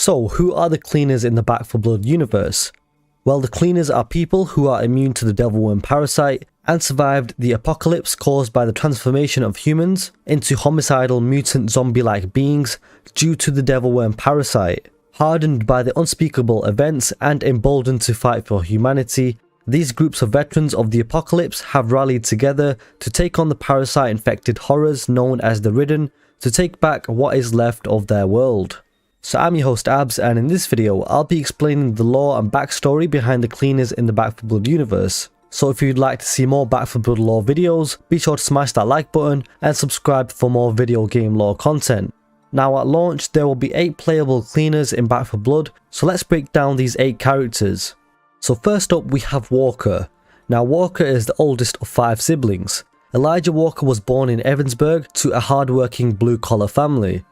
So, who are the cleaners in the Back4Blood universe? Well, the cleaners are people who are immune to the devilworm parasite and survived the apocalypse caused by the transformation of humans into homicidal mutant zombie-like beings due to the devilworm parasite. Hardened by the unspeakable events and emboldened to fight for humanity, these groups of veterans of the apocalypse have rallied together to take on the parasite-infected horrors known as the Ridden to take back what is left of their world. So I'm your host Abz, and in this video I'll be explaining the lore and backstory behind the cleaners in the Back4Blood universe. So if you'd like to see more Back4Blood lore videos, be sure to smash that like button and subscribe for more video game lore content. Now at launch there will be 8 playable cleaners in Back4Blood, so let's break down these 8 characters. So first up we have Walker. Now Walker is the oldest of 5 siblings. Elijah Walker was born in Evansburg to a hard-working blue-collar family.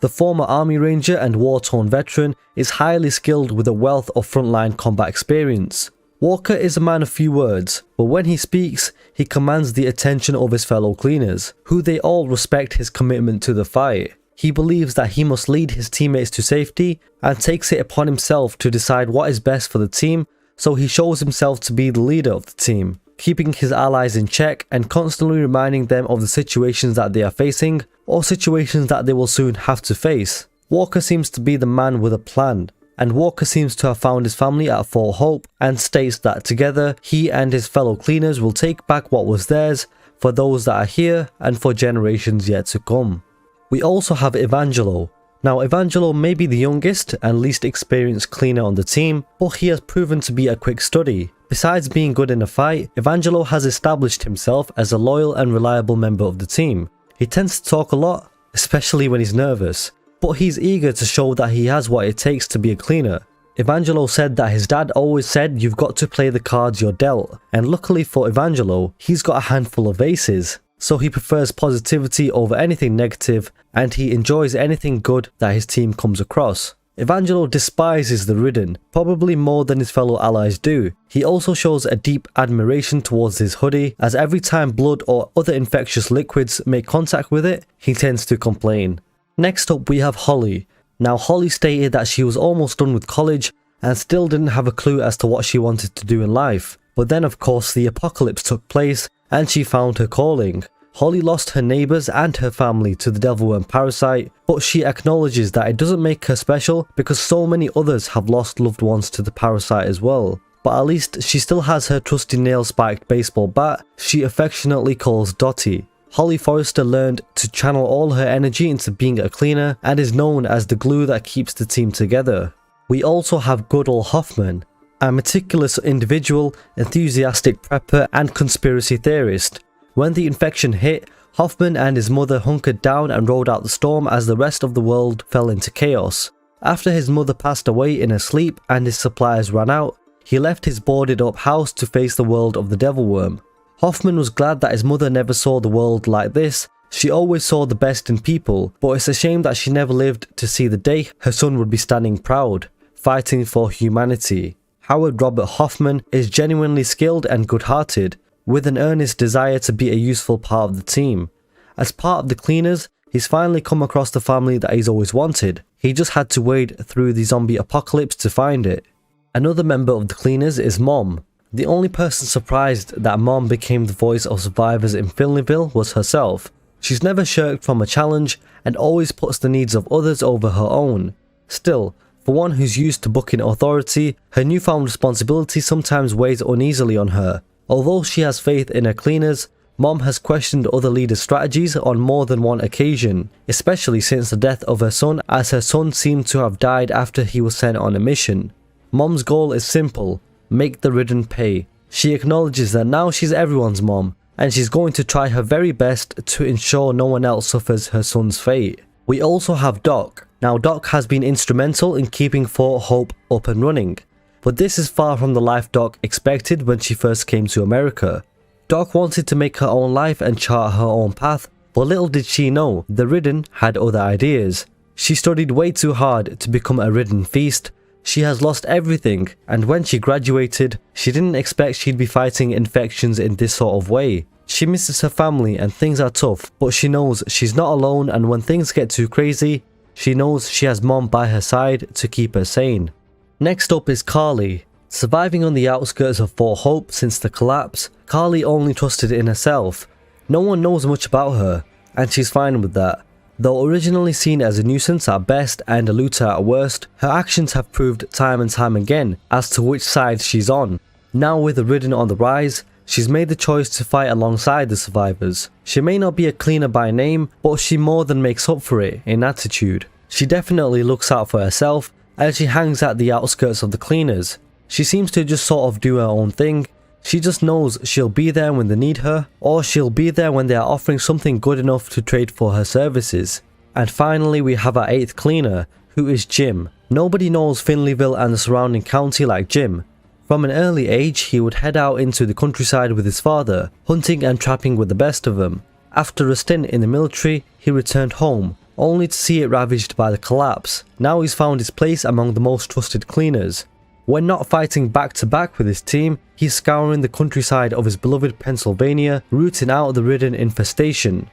The former Army Ranger and war-torn veteran is highly skilled with a wealth of frontline combat experience. Walker is a man of few words, but when he speaks, he commands the attention of his fellow cleaners, who they all respect his commitment to the fight. He believes that he must lead his teammates to safety and takes it upon himself to decide what is best for the team, so he shows himself to be the leader of the team, keeping his allies in check and constantly reminding them of the situations that they are facing or situations that they will soon have to face. Walker seems to be the man with a plan, and Walker seems to have found his family at Fort Hope and states that together he and his fellow cleaners will take back what was theirs for those that are here and for generations yet to come. We also have Evangelo. Now Evangelo may be the youngest and least experienced cleaner on the team, but he has proven to be a quick study. Besides being good in a fight, Evangelo has established himself as a loyal and reliable member of the team. He tends to talk a lot, especially when he's nervous, but he's eager to show that he has what it takes to be a cleaner. Evangelo said that his dad always said you've got to play the cards you're dealt, and luckily for Evangelo, he's got a handful of aces. So he prefers positivity over anything negative, and he enjoys anything good that his team comes across. Evangelo despises the Ridden, probably more than his fellow allies do. He also shows a deep admiration towards his hoodie, as every time blood or other infectious liquids make contact with it, he tends to complain. Next up we have Holly. Now Holly stated that she was almost done with college and still didn't have a clue as to what she wanted to do in life. But then of course the apocalypse took place and she found her calling. Holly lost her neighbours and her family to the devilworm parasite, but she acknowledges that it doesn't make her special because so many others have lost loved ones to the parasite as well. But at least she still has her trusty nail-spiked baseball bat she affectionately calls Dottie. Holly Forrester learned to channel all her energy into being a cleaner and is known as the glue that keeps the team together. We also have good old Hoffman, a meticulous individual, enthusiastic prepper and conspiracy theorist. When the infection hit, Hoffman and his mother hunkered down and rode out the storm as the rest of the world fell into chaos. After his mother passed away in her sleep and his supplies ran out, he left his boarded up house to face the world of the devilworm. Hoffman was glad that his mother never saw the world like this. She always saw the best in people, but it's a shame that she never lived to see the day her son would be standing proud, fighting for humanity. Howard Robert Hoffman is genuinely skilled and good-hearted, with an earnest desire to be a useful part of the team. As part of the cleaners, he's finally come across the family that he's always wanted. He just had to wade through the zombie apocalypse to find it. Another member of the cleaners is Mom. The only person surprised that Mom became the voice of survivors in Finleyville was herself. She's never shirked from a challenge and always puts the needs of others over her own. Still, for one who's used to booking authority, her newfound responsibility sometimes weighs uneasily on her. Although she has faith in her cleaners, Mom has questioned other leaders' strategies on more than one occasion, especially since the death of her son, as her son seemed to have died after he was sent on a mission. Mom's goal is simple: make the Ridden pay. She acknowledges that now she's everyone's mom, and she's going to try her very best to ensure no one else suffers her son's fate. We also have Doc. Now Doc has been instrumental in keeping Fort Hope up and running. But this is far from the life Doc expected when she first came to America. Doc wanted to make her own life and chart her own path, but little did she know, the Ridden had other ideas. She studied way too hard to become a Ridden feast. She has lost everything, and when she graduated, she didn't expect she'd be fighting infections in this sort of way. She misses her family and things are tough, but she knows she's not alone, and when things get too crazy, she knows she has mom by her side to keep her sane. Next up is Karlee. Surviving on the outskirts of Fort Hope since the collapse, Karlee only trusted in herself. No one knows much about her, and she's fine with that. Though originally seen as a nuisance at best and a looter at worst, her actions have proved time and time again as to which side she's on. Now with the Ridden on the rise, she's made the choice to fight alongside the survivors. She may not be a cleaner by name, but she more than makes up for it in attitude. She definitely looks out for herself as she hangs at the outskirts of the cleaners. She seems to just sort of do her own thing. She just knows she'll be there when they need her, or she'll be there when they are offering something good enough to trade for her services. And finally we have our 8th cleaner, who is Jim. Nobody knows Finleyville and the surrounding county like Jim. From an early age he would head out into the countryside with his father, hunting and trapping with the best of them. After a stint in the military, he returned home, only to see it ravaged by the collapse. Now he's found his place among the most trusted cleaners. When not fighting back to back with his team, he's scouring the countryside of his beloved Pennsylvania, rooting out the Ridden infestation.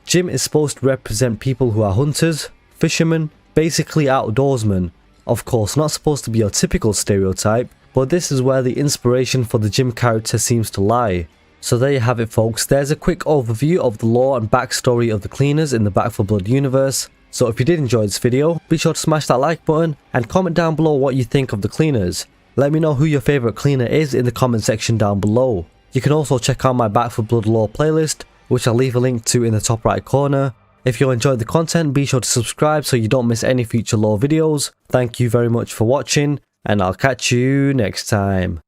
Jim is supposed to represent people who are hunters, fishermen, basically outdoorsmen. Of course, not supposed to be your typical stereotype, but this is where the inspiration for the Jim character seems to lie. So there you have it folks, there's a quick overview of the lore and backstory of the cleaners in the Back4Blood universe. So if you did enjoy this video, be sure to smash that like button and comment down below what you think of the cleaners. Let me know who your favourite cleaner is in the comment section down below. You can also check out my Back4Blood lore playlist, which I'll leave a link to in the top right corner. If you enjoyed the content, be sure to subscribe so you don't miss any future lore videos. Thank you very much for watching, and I'll catch you next time.